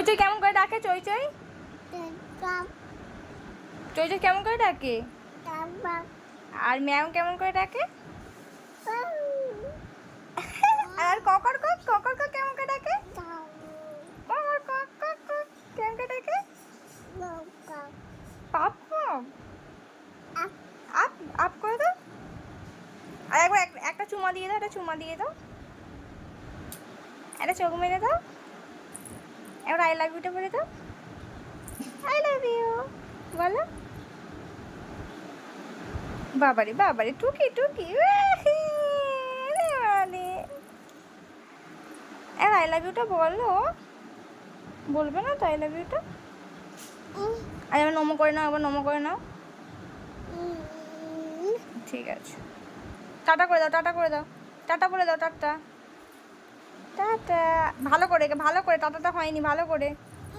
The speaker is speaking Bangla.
চই কেমন করে ডাকে? চই চই চই চই কেমন করে ডাকে? আর ম্যাও কেমন করে ডাকে? আর ককর কক কেমন করে ডাকে? ককর কক কক কক কেমন করে ডাকে? পাপ পাপ আপ আপ করে দাও। আর একবার একটা চুমা দিয়ে দাও, একটা চুমা দিয়ে দাও, একটা চোখ মেরে দাও, এবার আই লাভ ইউটা বলে দাও। আই লাভ ইউ বলো। বাবারে বাবারে টুকি টুকি এবার আই লাভ ইউটা বলো। বলবে না তো আই লাভ ইউটা? আর এবার নমো করে নাও, এবার নমো করে নাও। ঠিক আছে, টাটা করে দাও, টাটা করে দাও, টাটা বলে দাও, টাটা টাটা। ভালো করে ভালো করে, টাটাটা হয়নি, ভালো করে।